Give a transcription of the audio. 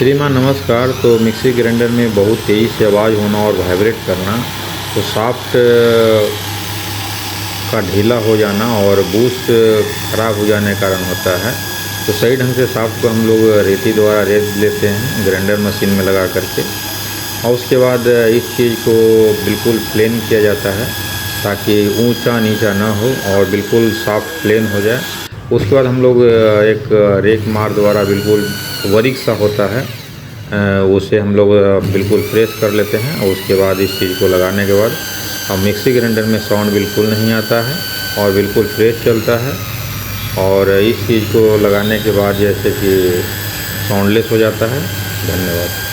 श्रीमान नमस्कार। तो मिक्सी ग्राइंडर में बहुत तेज़ी से आवाज़ होना और वाइब्रेट करना, तो शाफ्ट का ढीला हो जाना और बूस्ट खराब हो जाने के कारण होता है। तो सही ढंग से शाफ्ट को हम लोग रेती द्वारा रेत लेते हैं ग्राइंडर मशीन में लगा करके, और उसके बाद इस चीज़ को बिल्कुल प्लेन किया जाता है ताकि ऊंचा नीचा ना हो और बिल्कुल साफ प्लेन हो जाए। उसके बाद हम लोग एक रेक मार द्वारा बिल्कुल वरिक सा होता है, उसे हम लोग बिल्कुल फ्रेश कर लेते हैं। और उसके बाद इस चीज़ को लगाने के बाद अब मिक्सी ग्राइंडर में साउंड बिल्कुल नहीं आता है और बिल्कुल फ्रेश चलता है। और इस चीज़ को लगाने के बाद जैसे कि साउंडलेस हो जाता है। धन्यवाद।